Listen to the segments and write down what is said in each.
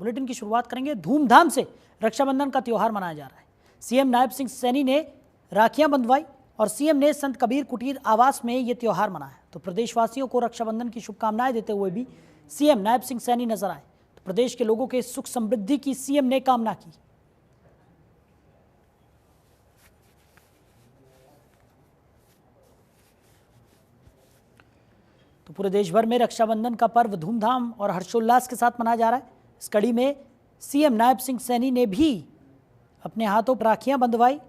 Bulletin की शुरुआत करेंगे। धूमधाम से रक्षाबंधन का त्यौहार मनाया जा रहा है। सीएम नायब सिंह सैनी ने राखियां बंधवाई और सीएम ने संत कबीर कुटीर आवास में ये त्यौहार मनाया। तो प्रदेशवासियों को रक्षाबंधन की शुभकामनाएं देते हुए भी सीएम नायब सिंह सैनी नजर आए। तो प्रदेश के लोगों के सुख समृद्धि की सीएम ने कामना की। तो पूरे देश भर में रक्षाबंधन का पर्व धूमधाम और हर्षोल्लास के साथ मनाया जा रहा है। इस कड़ी में सीएम नायब सिंह सैनी ने भी अपने हाथों पर राखियां बंधवाई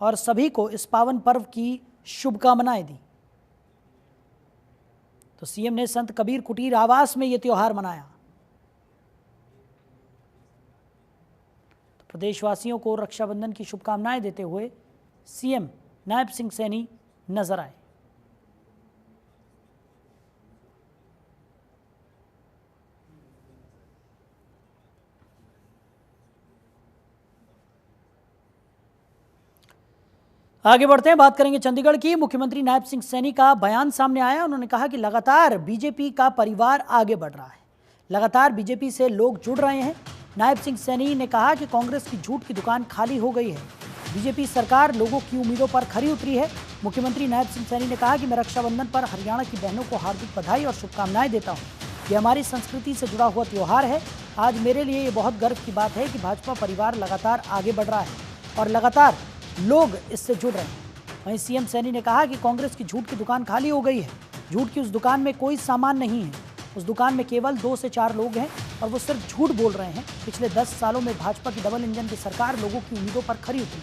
और सभी को इस पावन पर्व की शुभकामनाएं दी। तो सीएम ने संत कबीर कुटीर आवास में यह त्यौहार मनाया। तो प्रदेशवासियों को रक्षाबंधन की शुभकामनाएं देते हुए सीएम नायब सिंह सैनी नजर आए। आगे बढ़ते हैं, बात करेंगे चंडीगढ़ की। मुख्यमंत्री नायब सिंह सैनी का बयान सामने आया। उन्होंने कहा कि लगातार बीजेपी का परिवार आगे बढ़ रहा है, लगातार बीजेपी से लोग जुड़ रहे हैं। नायब सिंह सैनी ने कहा कि कांग्रेस की झूठ की दुकान खाली हो गई है, बीजेपी सरकार लोगों की उम्मीदों पर खरी उतरी है। मुख्यमंत्री नायब सिंह सैनी ने कहा कि मैं रक्षाबंधन पर हरियाणा की बहनों को हार्दिक बधाई और शुभकामनाएं देता हूँ। ये हमारी संस्कृति से जुड़ा हुआ त्यौहार है। आज मेरे लिए ये बहुत गर्व की बात है कि भाजपा परिवार लगातार आगे बढ़ रहा है और लगातार लोग इससे जुड़ रहे हैं। वहीं सीएम सैनी ने कहा कि कांग्रेस की झूठ की दुकान खाली हो गई है। झूठ की उस दुकान में कोई सामान नहीं है, उस दुकान में केवल 2 से 4 लोग हैं और वो सिर्फ झूठ बोल रहे हैं। पिछले 10 सालों में भाजपा की डबल इंजन की सरकार लोगों की उम्मीदों पर खरी उतरी।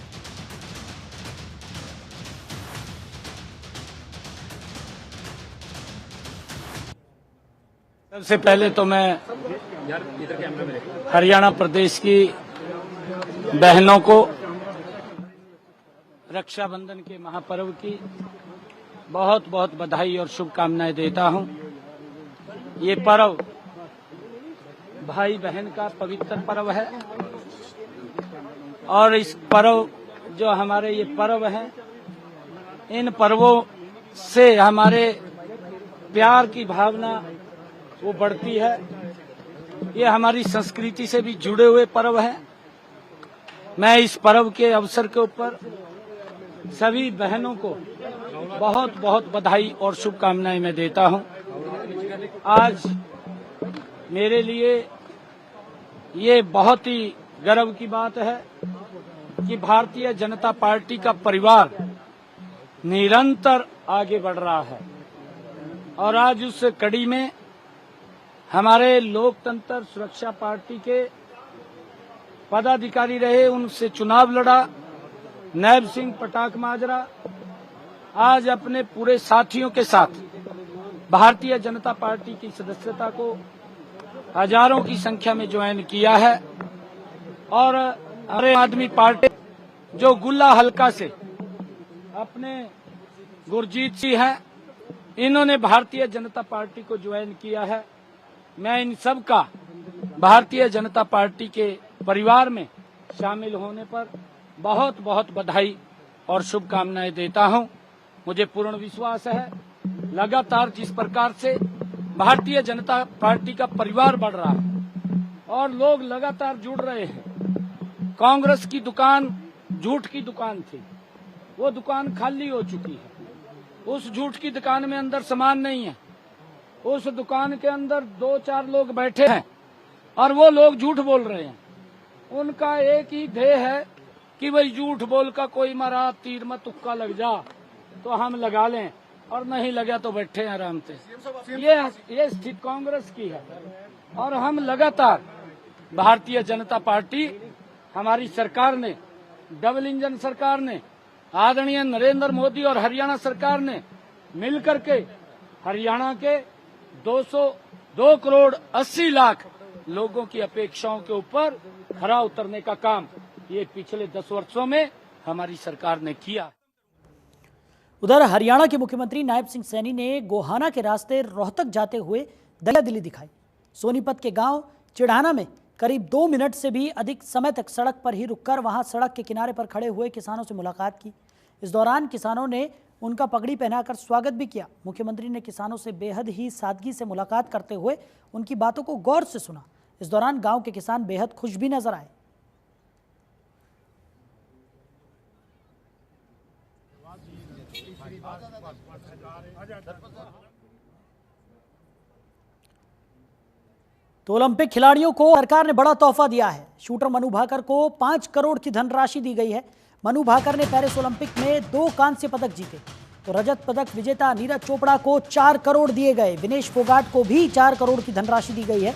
सबसे पहले तो मैं हरियाणा प्रदेश की बहनों को रक्षाबंधन के महापर्व की बहुत बहुत बधाई और शुभकामनाएं देता हूं। ये पर्व भाई बहन का पवित्र पर्व है और इस पर्व जो हमारे ये पर्व हैं, इन पर्वों से हमारे प्यार की भावना वो बढ़ती है। ये हमारी संस्कृति से भी जुड़े हुए पर्व हैं। मैं इस पर्व के अवसर के ऊपर सभी बहनों को बहुत बहुत बधाई और शुभकामनाएं मैं देता हूं। आज मेरे लिए ये बहुत ही गर्व की बात है कि भारतीय जनता पार्टी का परिवार निरंतर आगे बढ़ रहा है और आज उस कड़ी में हमारे लोकतंत्र सुरक्षा पार्टी के पदाधिकारी रहे, उनसे चुनाव लड़ा नायब सिंह पटाक माजरा आज अपने पूरे साथियों के साथ भारतीय जनता पार्टी की सदस्यता को हजारों की संख्या में ज्वाइन किया है और आम आदमी पार्टी जो गुल्ला हल्का से अपने गुरजीत सिंह हैं, इन्होंने भारतीय जनता पार्टी को ज्वाइन किया है। मैं इन सब का भारतीय जनता पार्टी के परिवार में शामिल होने पर बहुत बहुत बधाई और शुभकामनाएं देता हूं। मुझे पूर्ण विश्वास है लगातार जिस प्रकार से भारतीय जनता पार्टी का परिवार बढ़ रहा है और लोग लगातार जुड़ रहे हैं। कांग्रेस की दुकान झूठ की दुकान थी, वो दुकान खाली हो चुकी है। उस झूठ की दुकान में अंदर सामान नहीं है, उस दुकान के अंदर 2-4 लोग बैठे हैं और वो लोग झूठ बोल रहे हैं। उनका एक ही ध्येय है कि भाई झूठ बोल का कोई मारा तीर में तुक्का लग जा तो हम लगा लें और नहीं लगा तो बैठे हैं आराम से। ये स्थिति कांग्रेस की है और हम लगातार भारतीय जनता पार्टी, हमारी सरकार ने, डबल इंजन सरकार ने, आदरणीय नरेंद्र मोदी और हरियाणा सरकार ने मिलकर के हरियाणा के 2 करोड़ 80 लाख लोगों की अपेक्षाओं के ऊपर खरा उतरने का काम ये पिछले 10 वर्षों में हमारी सरकार ने किया। उधर हरियाणा के मुख्यमंत्री नायब सिंह सैनी ने गोहाना के रास्ते रोहतक जाते हुए दरियादिली दिखाई। सोनीपत के गांव चिढ़ाना में करीब 2 मिनट से भी अधिक समय तक सड़क पर ही रुककर वहां सड़क के किनारे पर खड़े हुए किसानों से मुलाकात की। इस दौरान किसानों ने उनका पगड़ी पहनाकर स्वागत भी किया। मुख्यमंत्री ने किसानों से बेहद ही सादगी से मुलाकात करते हुए उनकी बातों को गौर से सुना। इस दौरान गांव के किसान बेहद खुश भी नजर आए। तो ओलंपिक खिलाड़ियों को सरकार ने बड़ा तोहफा दिया है। शूटर मनु भाकर को 5 करोड़ की धनराशि दी गई है। मनु भाकर ने पेरिस ओलंपिक में 2 कांस्य पदक जीते। तो रजत पदक विजेता नीरज चोपड़ा को 4 करोड़ दिए गए। विनेश फोगाट को भी 4 करोड़ की धनराशि दी गई है।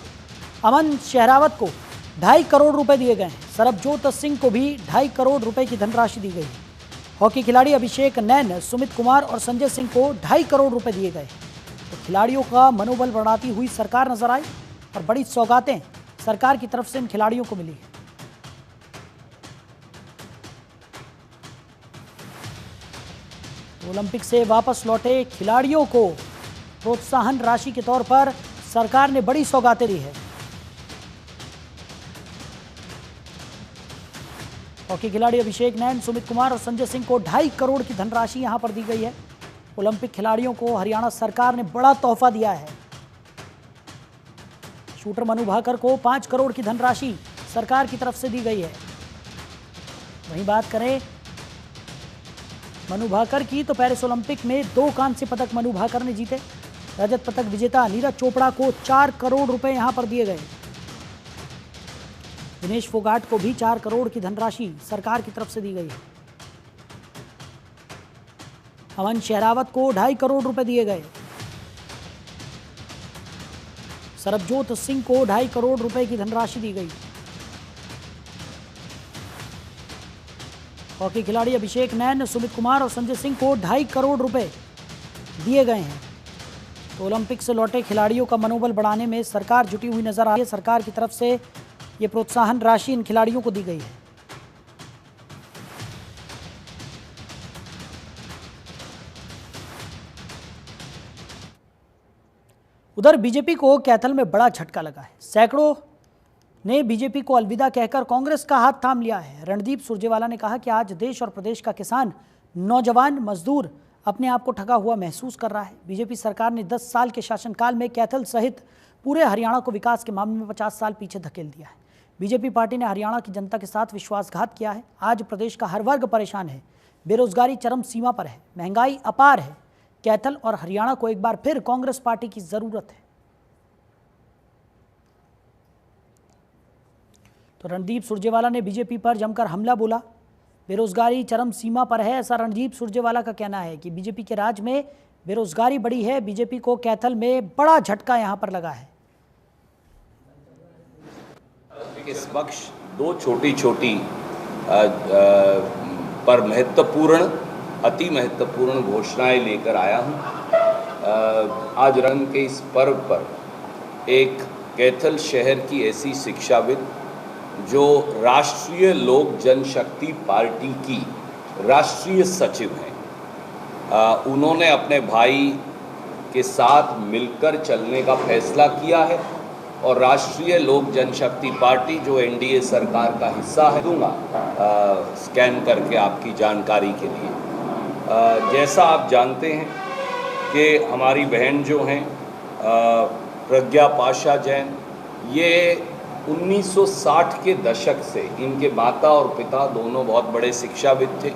अमन शेहरावत को 2.5 करोड़ रुपए दिए गए हैं। सरबजोत सिंह को भी 2.5 करोड़ रुपए की धनराशि दी गई है। हॉकी खिलाड़ी अभिषेक नैन, सुमित कुमार और संजय सिंह को 2.5 करोड़ रुपए दिए गए। तो खिलाड़ियों का मनोबल बढ़ाती हुई सरकार नजर आई और बड़ी सौगातें सरकार की तरफ से इन खिलाड़ियों को मिली है। ओलंपिक से वापस लौटे खिलाड़ियों को प्रोत्साहन राशि के तौर पर सरकार ने बड़ी सौगातें दी है। हॉकी खिलाड़ी अभिषेक नैन, सुमित कुमार और संजय सिंह को 2.5 करोड़ की धनराशि यहां पर दी गई है। ओलंपिक खिलाड़ियों को हरियाणा सरकार ने बड़ा तोहफा दिया है। शूटर मनु भाकर को 5 करोड़ की धनराशि सरकार की तरफ से दी गई है। वहीं बात करें मनु भाकर की, तो पेरिस ओलंपिक में 2 कांस्य पदक मनु भाकर ने जीते। रजत पदक विजेता नीरज चोपड़ा को 4 करोड़ रुपए यहां पर दिए गए। दिनेश फोगाट को भी 4 करोड़ की धनराशि सरकार की तरफ से दी गई है। अमन शेहरावत को 2.5 करोड़ रुपए दिए गए। सरबजोत सिंह को 2.5 करोड़ रुपए की धनराशि दी गई। हॉकी खिलाड़ी अभिषेक नैन, सुमित कुमार और संजय सिंह को 2.5 करोड़ रुपए दिए गए हैं। तो ओलंपिक से लौटे खिलाड़ियों का मनोबल बढ़ाने में सरकार जुटी हुई नजर आ रही है। सरकार की तरफ से ये प्रोत्साहन राशि इन खिलाड़ियों को दी गई है। उधर बीजेपी को कैथल में बड़ा झटका लगा है। सैकड़ों ने बीजेपी को अलविदा कहकर कांग्रेस का हाथ थाम लिया है। रणदीप सुरजेवाला ने कहा कि आज देश और प्रदेश का किसान, नौजवान, मजदूर अपने आप को ठगा हुआ महसूस कर रहा है। बीजेपी सरकार ने 10 साल के शासनकाल में कैथल सहित पूरे हरियाणा को विकास के मामले में 50 साल पीछे धकेल दिया है। बीजेपी पार्टी ने हरियाणा की जनता के साथ विश्वासघात किया है। आज प्रदेश का हर वर्ग परेशान है। बेरोजगारी चरम सीमा पर है, महंगाई अपार है। कैथल और हरियाणा को एक बार फिर कांग्रेस पार्टी की जरूरत है। तो रणदीप सुरजेवाला ने बीजेपी पर जमकर हमला बोला। बेरोजगारी चरम सीमा पर है, ऐसा रणदीप सुरजेवाला का कहना है कि बीजेपी के राज में बेरोजगारी बढ़ी है। बीजेपी को कैथल में बड़ा झटका यहां पर लगा है। इस पक्ष 2 छोटी पर महत्वपूर्ण, अति महत्वपूर्ण घोषणाएं लेकर आया हूं। आज रंग के इस पर्व पर एक कैथल शहर की ऐसी शिक्षाविद जो राष्ट्रीय लोक जनशक्ति पार्टी की राष्ट्रीय सचिव हैं, उन्होंने अपने भाई के साथ मिलकर चलने का फैसला किया है और राष्ट्रीय लोक जनशक्ति पार्टी जो एनडीए सरकार का हिस्सा है, दूंगा स्कैन करके आपकी जानकारी के लिए। जैसा आप जानते हैं कि हमारी बहन जो हैं प्रज्ञा पाशा जैन, ये 1960 के दशक से इनके माता और पिता दोनों बहुत बड़े शिक्षाविद थे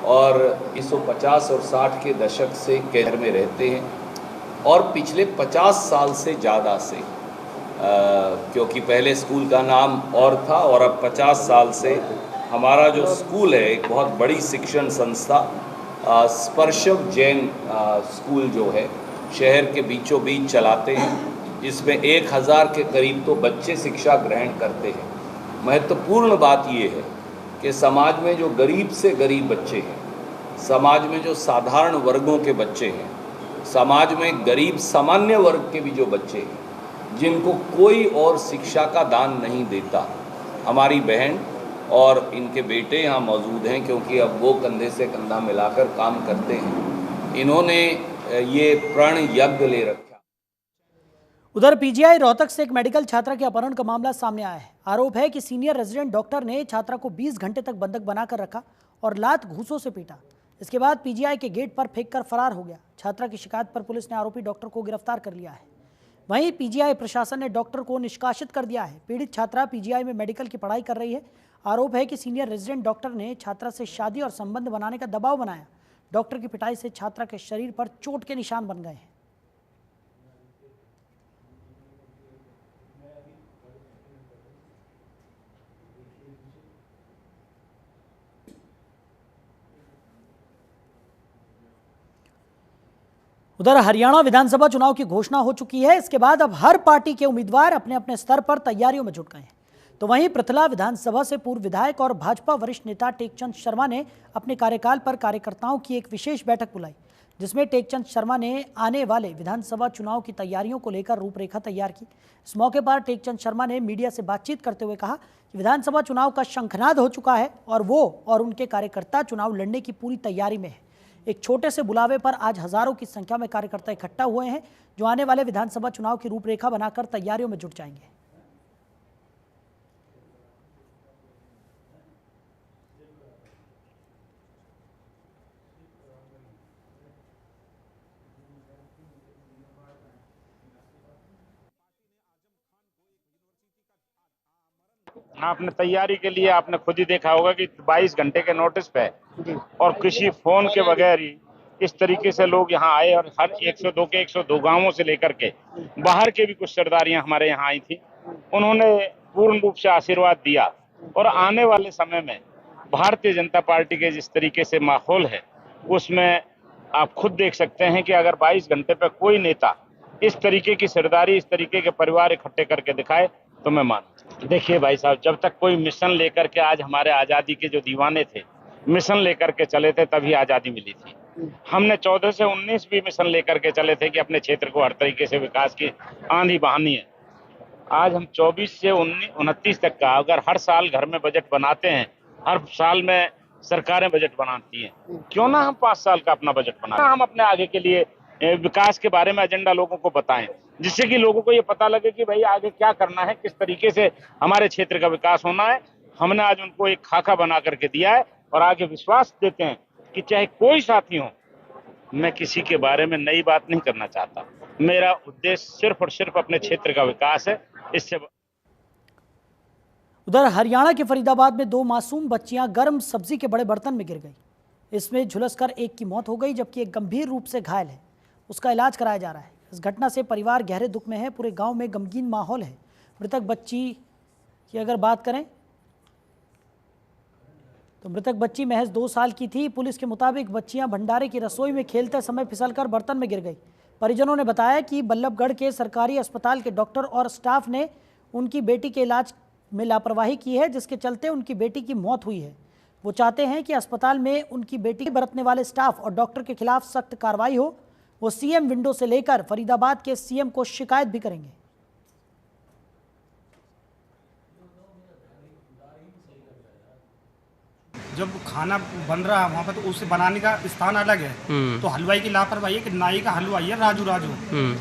और 1950 और 60 के दशक से कैथल में रहते हैं और पिछले 50 साल से ज़्यादा से क्योंकि पहले स्कूल का नाम और था और अब 50 साल से हमारा जो स्कूल है, एक बहुत बड़ी शिक्षण संस्था स्पर्शव जैन स्कूल जो है, शहर के बीचों बीच चलाते हैं, जिसमें 1000 के करीब तो बच्चे शिक्षा ग्रहण करते हैं। महत्वपूर्ण बात ये है कि समाज में जो गरीब से गरीब बच्चे हैं, समाज में जो साधारण वर्गों के बच्चे हैं, समाज में गरीब सामान्य वर्ग के भी जो बच्चे हैं, जिनको कोई और शिक्षा का दान नहीं देता, हमारी बहन और इनके बेटे यहाँ मौजूद हैं क्योंकि अब वो कंधे से कंधा मिलाकर काम करते हैं। इन्होंने ये प्रण यज्ञ ले रखा। उधर पीजीआई रोहतक से एक मेडिकल छात्रा के अपहरण का मामला सामने आया है। आरोप है कि सीनियर रेजिडेंट डॉक्टर ने छात्रा को 20 घंटे तक बंधक बनाकर रखा और लात घूंसों से पीटा। इसके बाद पीजीआई के गेट पर फेंककर फरार हो गया। छात्रा की शिकायत पर पुलिस ने आरोपी डॉक्टर को गिरफ्तार कर लिया है। वहीं पीजीआई प्रशासन ने डॉक्टर को निष्कासित कर दिया है। पीड़ित छात्रा पीजीआई में मेडिकल की पढ़ाई कर रही है। आरोप है कि सीनियर रेजिडेंट डॉक्टर ने छात्रा से शादी और संबंध बनाने का दबाव बनाया। डॉक्टर की पिटाई से छात्रा के शरीर पर चोट के निशान बन गए हैं। उधर हरियाणा विधानसभा चुनाव की घोषणा हो चुकी है। इसके बाद अब हर पार्टी के उम्मीदवार अपने अपने स्तर पर तैयारियों में जुट गए हैं। तो वहीं पृथला विधानसभा से पूर्व विधायक और भाजपा वरिष्ठ नेता टेकचंद शर्मा ने अपने कार्यकाल पर कार्यकर्ताओं की एक विशेष बैठक बुलाई, जिसमें टेकचंद शर्मा ने आने वाले विधानसभा चुनाव की तैयारियों को लेकर रूपरेखा तैयार की। इस मौके पर टेकचंद शर्मा ने मीडिया से बातचीत करते हुए कहा कि विधानसभा चुनाव का शंखनाद हो चुका है और वो और उनके कार्यकर्ता चुनाव लड़ने की पूरी तैयारी में है। एक छोटे से बुलावे पर आज हजारों की संख्या में कार्यकर्ता इकट्ठा हुए हैं, जो आने वाले विधानसभा चुनाव की रूपरेखा बनाकर तैयारियों में जुट जाएंगे। आपने तैयारी के लिए आपने खुद ही देखा होगा कि 22 घंटे के नोटिस पे और किसी फोन के बगैर ही इस तरीके से लोग यहाँ आए और हर 102 के 102 गांवों से लेकर के बाहर के भी कुछ सरदारियां हमारे यहाँ आई थी। उन्होंने पूर्ण रूप से आशीर्वाद दिया और आने वाले समय में भारतीय जनता पार्टी के जिस तरीके से माहौल है उसमें आप खुद देख सकते हैं कि अगर 22 घंटे पे कोई नेता इस तरीके की सरदारी, इस तरीके के परिवार इकट्ठे करके दिखाए तो मैं मानूं। देखिए भाई साहब, जब तक कोई मिशन लेकर के, आज हमारे आजादी के जो दीवाने थे मिशन लेकर के चले थे तभी आजादी मिली थी। हमने 14 से 19 भी मिशन लेकर के चले थे कि अपने क्षेत्र को हर तरीके से विकास की आंधी बहानी है। आज हम 24 से 29 तक का अगर हर साल घर में बजट बनाते हैं, हर साल में सरकारें बजट बनाती हैं, क्यों ना हम 5 साल का अपना बजट बनाएं, हम अपने आगे के लिए विकास के बारे में एजेंडा लोगों को बताएं, जिससे कि लोगों को ये पता लगे कि भाई आगे क्या करना है, किस तरीके से हमारे क्षेत्र का विकास होना है। हमने आज उनको एक खाका बना करके दिया है और आगे विश्वास देते हैं कि चाहे कोई साथी हो, मैं किसी के बारे में नई बात नहीं करना चाहता। मेरा उद्देश्य सिर्फ और सिर्फ अपने क्षेत्र का विकास है। इससे उधर हरियाणा के फरीदाबाद में 2 मासूम बच्चियां गर्म सब्जी के बड़े बर्तन में गिर गई। इसमें झुलसकर एक की मौत हो गई, जबकि एक गंभीर रूप से घायल है। उसका इलाज कराया जा रहा है। इस घटना से परिवार गहरे दुख में है। पूरे गांव में गमगीन माहौल है। मृतक बच्ची की अगर बात करें तो मृतक बच्ची महज 2 साल की थी। पुलिस के मुताबिक बच्चियां भंडारे की रसोई में खेलते समय फिसलकर बर्तन में गिर गई। परिजनों ने बताया कि बल्लभगढ़ के सरकारी अस्पताल के डॉक्टर और स्टाफ ने उनकी बेटी के इलाज में लापरवाही की है, जिसके चलते उनकी बेटी की मौत हुई है। वो चाहते हैं कि अस्पताल में उनकी बेटी बरतने वाले स्टाफ और डॉक्टर के खिलाफ सख्त कार्रवाई हो। वो सीएम विंडो से लेकर फरीदाबाद के सीएम को शिकायत भी करेंगे। जब खाना बन रहा है वहाँ पर, तो उसे बनाने का स्थान अलग है। तो हलवाई की लापरवाही है कि नाई का हलवाई है राजू,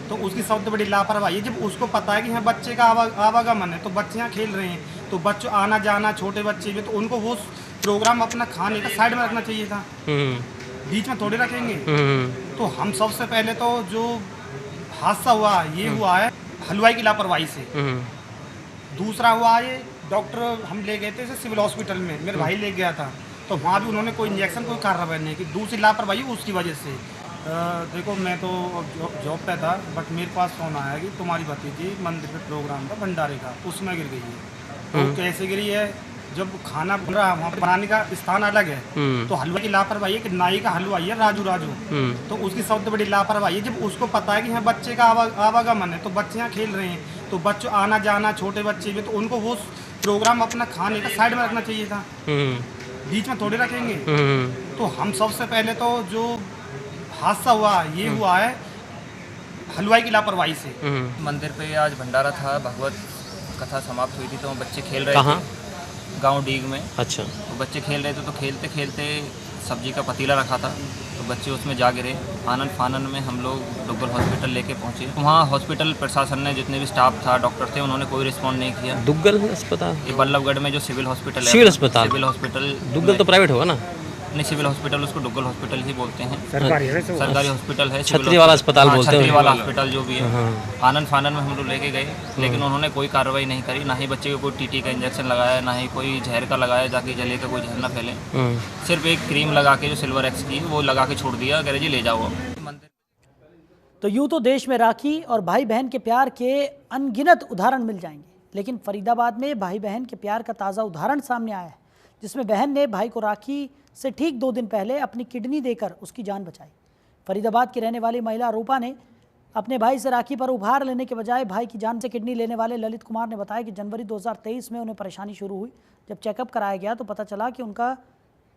तो उसकी सबसे बड़ी लापरवाही है। जब उसको पता है कि यहाँ बच्चे का आवागमन है, तो बच्चे यहाँ खेल रहे हैं, तो बच्चों आना जाना, छोटे बच्चे भी, तो उनको वो प्रोग्राम अपना खाने का साइड में रखना चाहिए था, बीच में थोड़ी रखेंगे। तो हम सबसे पहले तो जो हादसा हुआ ये हुआ है हलवाई की लापरवाही से। दूसरा हुआ ये डॉक्टर हम ले गए थे सिविल हॉस्पिटल में, मेरे भाई ले गया था, तो वहाँ भी उन्होंने कोई इंजेक्शन, कोई कार्रवाई नहीं की। दूसरी लापरवाही उसकी वजह से। देखो मैं तो जॉब पे था, बट मेरे पास फोन आया कि तुम्हारी भतीजी मंदिर पे प्रोग्राम था भंडारे का, उसमें गिर गई है। तो कैसे गिरी है? जब खाना बन रहा है वहाँ पे बनाने का स्थान अलग है। तो हलवाई की लापरवाही है कि नाई का हलवाई है राजू, तो उसकी सबसे बड़ी लापरवाही है। जब उसको पता है कि यहाँ बच्चे का आवागमन है, तो बच्चे यहाँ खेल रहे हैं, तो बच्चों आना जाना, छोटे बच्चे भी, तो उनको वो प्रोग्राम अपना खाने का साइड में रखना चाहिए था, बीच में थोड़ी रखेंगे। तो हम सबसे पहले तो जो हादसा हुआ ये हुआ है हलवाई की लापरवाही से। मंदिर पे आज भंडारा था, भगवत कथा समाप्त हुई थी, तो बच्चे खेल रहे थे गांव डीग में। अच्छा। तो बच्चे खेल रहे थे, तो खेलते खेलते सब्जी का पतीला रखा था, तो बच्चे उसमें जा गिरे। आनन फानन में हम लोग डुग्गल हॉस्पिटल लेके पहुंचे। वहाँ हॉस्पिटल प्रशासन ने, जितने भी स्टाफ था, डॉक्टर थे, उन्होंने कोई रिस्पॉन्ड नहीं किया। दुग्गल अस्पताल, ये बल्लभगढ़ में जो सिविल हॉस्पिटल है, civil hospital civil hospital Duggal तो प्राइवेट होगा ना? नहीं, सिविल हॉस्पिटल, उसको डुग्गल हॉस्पिटल ही बोलते हैं। सरकारी है सरकारी हॉस्पिटल है, छतरी वाला अस्पताल बोलते हैं, छतरी वाला अस्पताल जो भी है। आनंद फानन में हम लोग लेके गए, लेकिन उन्होंने कोई कार्रवाई नहीं करी, ना ही बच्चे को कोई टीटी का इंजेक्शन लगाया, ना ही कोई जहर का लगाया जाके जले का कोई जहर ना फैले। सिर्फ एक क्रीम लगा के, जो सिल्वर एक्स की, वो लगा के छोड़ दिया, कह रहे जी ले जाओ। तो यूं तो देश में राखी और भाई बहन के प्यार के अनगिनत उदाहरण मिल जाएंगे, लेकिन फरीदाबाद में भाई बहन के प्यार का ताज़ा उदाहरण सामने आया है, जिसमें बहन ने भाई को राखी से ठीक 2 दिन पहले अपनी किडनी देकर उसकी जान बचाई। फरीदाबाद की रहने वाली महिला रूपा ने अपने भाई से राखी पर उपहार लेने के बजाय भाई की जान से किडनी लेने वाले ललित कुमार ने बताया कि जनवरी 2023 में उन्हें परेशानी शुरू हुई। जब चेकअप कराया गया तो पता चला कि उनका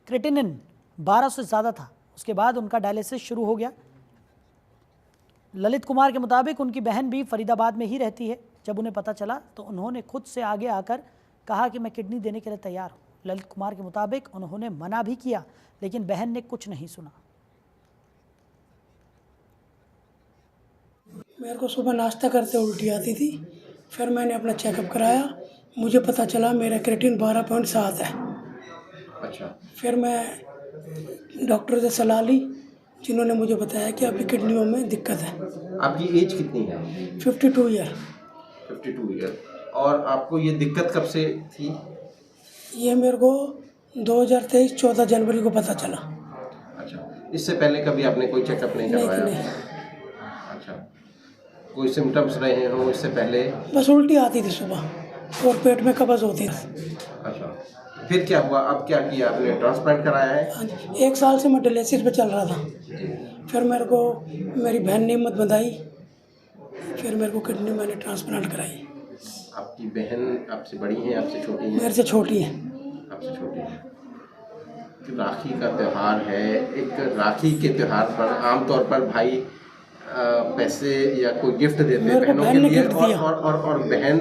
क्रेटिनिन 1200 से ज़्यादा था। उसके बाद उनका डायलिसिस शुरू हो गया। ललित कुमार के मुताबिक उनकी बहन भी फरीदाबाद में ही रहती है। जब उन्हें पता चला तो उन्होंने खुद से आगे आकर कहा कि मैं किडनी देने के लिए तैयार हूँ। ललित कुमार के मुताबिक उन्होंने मना भी किया, लेकिन बहन ने कुछ नहीं सुना। मेरे को सुबह नाश्ता करते उल्टी आती थी, फिर मैंने अपना चेकअप कराया, मुझे पता चला मेरा क्रेटिन 12.7 है। अच्छा। फिर मैं डॉक्टर से सलाह ली, जिन्होंने मुझे बताया कि अभी किडनियों में दिक्कत है। आपकी एज कितनी है? 52 ईयर। 52 ईयर। और आपको ये दिक्कत कब से थी? ये मेरे को 2023 14 जनवरी को पता चला। अच्छा, इससे पहले कभी आपने कोई चेकअप नहीं करवाया? नहीं। अच्छा, कोई सिम्टम्स रहे हो इससे पहले? बस उल्टी आती थी सुबह और पेट में कब्ज होती थी। अच्छा, फिर क्या हुआ? अब क्या किया आपने? ट्रांसप्लांट कराया है? हाँ जी, 1 साल से मैं डायलिसिस पे चल रहा था। फिर मेरे को मेरी बहन ने हिम्मत बंधाई, फिर मेरे को किडनी मैंने ट्रांसप्लांट कराई। आपकी बहन आपसे बड़ी है, आपसे छोटी है? मेरे से छोटी है। आपसे छोटी है। राखी का त्यौहार है, एक राखी के त्यौहार पर आमतौर पर भाई पैसे या कोई गिफ्ट देते हैं बहनों के लिए, और बहन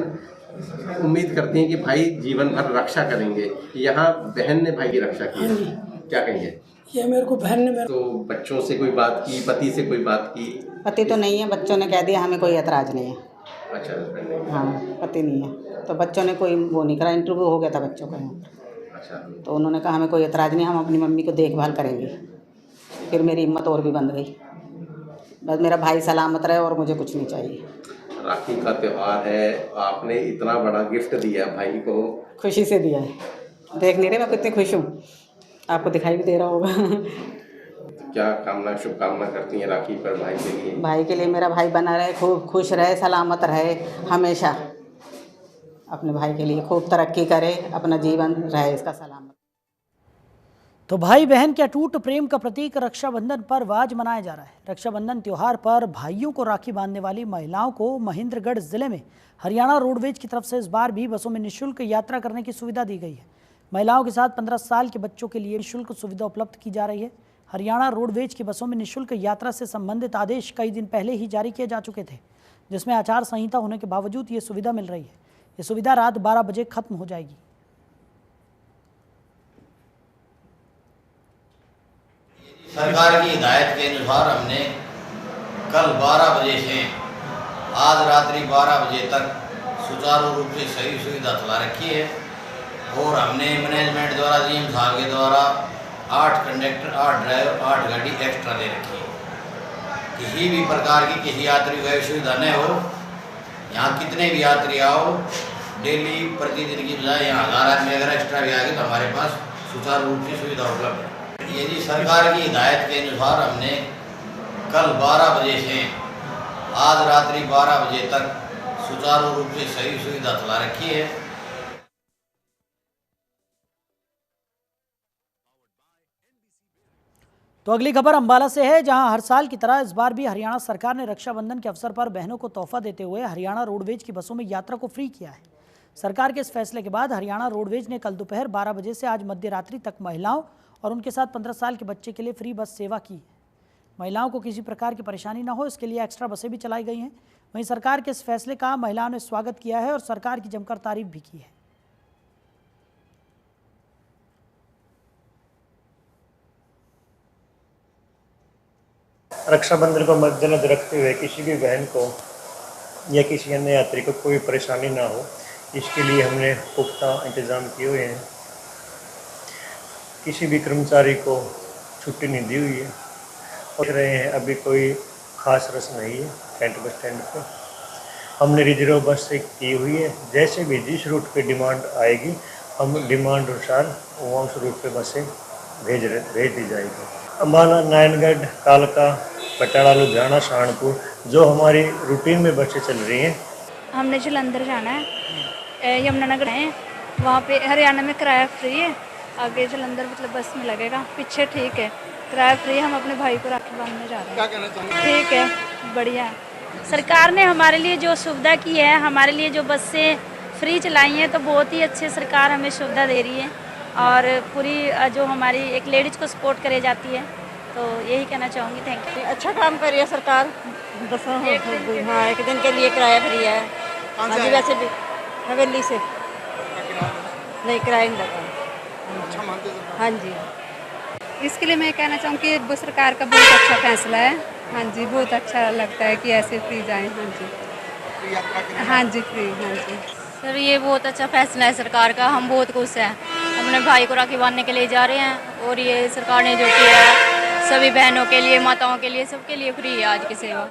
उम्मीद करती हैं कि भाई जीवन भर रक्षा करेंगे। यहाँ बहन ने भाई की रक्षा की, क्या कहेंगे? ये मेरे को बहन ने तो बच्चों से कोई बात की, पति से कोई बात की? पति तो नहीं है, बच्चों ने कह दिया हमें कोई ऐतराज़ नहीं है। अच्छा, हस्बैंड नहीं? हाँ, पति नहीं है, तो बच्चों ने कोई वो नहीं करा। इंटरव्यू हो गया था बच्चों का। अच्छा। तो उन्होंने कहा हमें कोई ऐतराज़ नहीं, हम अपनी मम्मी को देखभाल करेंगे। फिर मेरी हिम्मत और भी बंध गई। बस मेरा भाई सलामत रहे और मुझे कुछ नहीं चाहिए। राखी का त्यौहार है, आपने इतना बड़ा गिफ्ट दिया भाई को। खुशी से दिया है। देख नहीं रहे मैं कितनी खुश हूँ, आपको दिखाई भी दे रहा होगा। क्या कामना, शुभकामना करती हैं राखी पर भाई के लिए? भाई के लिए मेरा भाई बना रहे, खूब खुश रहे, सलामत रहे, हमेशा अपने भाई के लिए खूब तरक्की करे, अपना जीवन रहे इसका सलामत। तो भाई बहन के अटूट प्रेम का प्रतीक रक्षाबंधन पर्व आज मनाया जा रहा है। रक्षाबंधन त्यौहार पर भाइयों को राखी बांधने वाली महिलाओं को महेंद्रगढ़ जिले में हरियाणा रोडवेज की तरफ से इस बार भी बसों में निःशुल्क यात्रा करने की सुविधा दी गई है। महिलाओं के साथ 15 साल के बच्चों के लिए निःशुल्क सुविधा उपलब्ध की जा रही है। हरियाणा रोडवेज की बसों में निःशुल्क यात्रा से संबंधित आदेश कई दिन पहले ही जारी किए जा चुके थे, जिसमें आचार संहिता होने के बावजूद ये सुविधा मिल रही है। ये सुविधा रात 12 बजे खत्म हो जाएगी। सरकार की हिदायत के अनुसार हमने कल 12 बजे से आज रात्रि 12 बजे तक सुचारू रूप से सही सुविधा चला रखी है। और हमने मैनेजमेंट द्वारा, जीएम साहब के द्वारा 8 कंडक्टर, 8 ड्राइवर, 8 गाड़ी एक्स्ट्रा दे रखी है। किसी भी प्रकार की किसी यात्री को असुविधा न हो। यहाँ कितने भी यात्री आओ, डेली प्रतिदिन की बजाय यहाँ 1000 आदमी अगर एक्स्ट्रा भी आएंगे तो हमारे पास सुचारू रूप से सुविधा उपलब्ध है। ये जी सरकार की हिदायत के अनुसार हमने कल 12 बजे से आज रात्रि 12 बजे तक सुचारू रूप से सही सुविधा चला रखी है। तो अगली खबर अंबाला से है, जहां हर साल की तरह इस बार भी हरियाणा सरकार ने रक्षाबंधन के अवसर पर बहनों को तोहफा देते हुए हरियाणा रोडवेज की बसों में यात्रा को फ्री किया है। सरकार के इस फैसले के बाद हरियाणा रोडवेज ने कल दोपहर 12 बजे से आज मध्य रात्रि तक महिलाओं और उनके साथ 15 साल के बच्चे के लिए फ्री बस सेवा की है। महिलाओं को किसी प्रकार की परेशानी न हो, इसके लिए एक्स्ट्रा बसें भी चलाई गई हैं। वहीं सरकार के इस फैसले का महिलाओं ने स्वागत किया है और सरकार की जमकर तारीफ भी की है। रक्षाबंधन को मद्देनजर रखते हुए किसी भी बहन को या किसी अन्य यात्री को कोई परेशानी ना हो, इसके लिए हमने पुख्ता इंतज़ाम किए हुए हैं। किसी भी कर्मचारी को छुट्टी नहीं दी हुई है और रहे हैं। अभी कोई खास रस नहीं है कैंट बस स्टैंड पे। हमने रिजर्व बस से की हुई है, जैसे भी जिस रूट पे डिमांड आएगी हम डिमांड अनुसार उस रूट पे बसें भेज दी जाएगी। अम्बाला, नारायणगढ़, कालका, पटियाला, लुधियाना, सहारनपुर जो हमारी रूटीन में बसें चल रही हैं। हमने जलंधर जाना है, यमुनानगर है, वहाँ पे हरियाणा में किराया फ्री है, आगे जलंधर मतलब बस में लगेगा, पीछे ठीक है किराया फ्री। हम अपने भाई को राखी बांधने जा रहे हैं। क्या कहना चाहेंगे? ठीक है, बढ़िया है। सरकार ने हमारे लिए जो सुविधा की है, हमारे लिए जो बसें फ्री चलाई हैं, तो बहुत ही अच्छे सरकार हमें सुविधा दे रही है और पूरी जो हमारी एक लेडीज़ को सपोर्ट करे जाती है, तो यही कहना चाहूँगी। Thank you. अच्छा काम कर रही है सरकार। बसों हाँ, एक दिन के लिए किराया फ्री है। हाँ जी, वैसे भी हवेली से नहीं किराया नहीं लगा। हाँ जी, इसके लिए मैं कहना चाहूँगी कि सरकार का बहुत अच्छा फैसला है। हाँ जी, बहुत अच्छा लगता है कि ऐसे फ्री जाएँ। हाँ जी, हाँ जी, फ्री। हाँ जी सर, ये बहुत अच्छा फैसला है सरकार का, हम बहुत खुश हैं। अपने भाई को राखी बांधने के लिए जा रहे हैं और ये सरकार ने जो किया है सभी बहनों के लिए, माताओं के लिए, सबके लिए फ्री है आज की सेवा।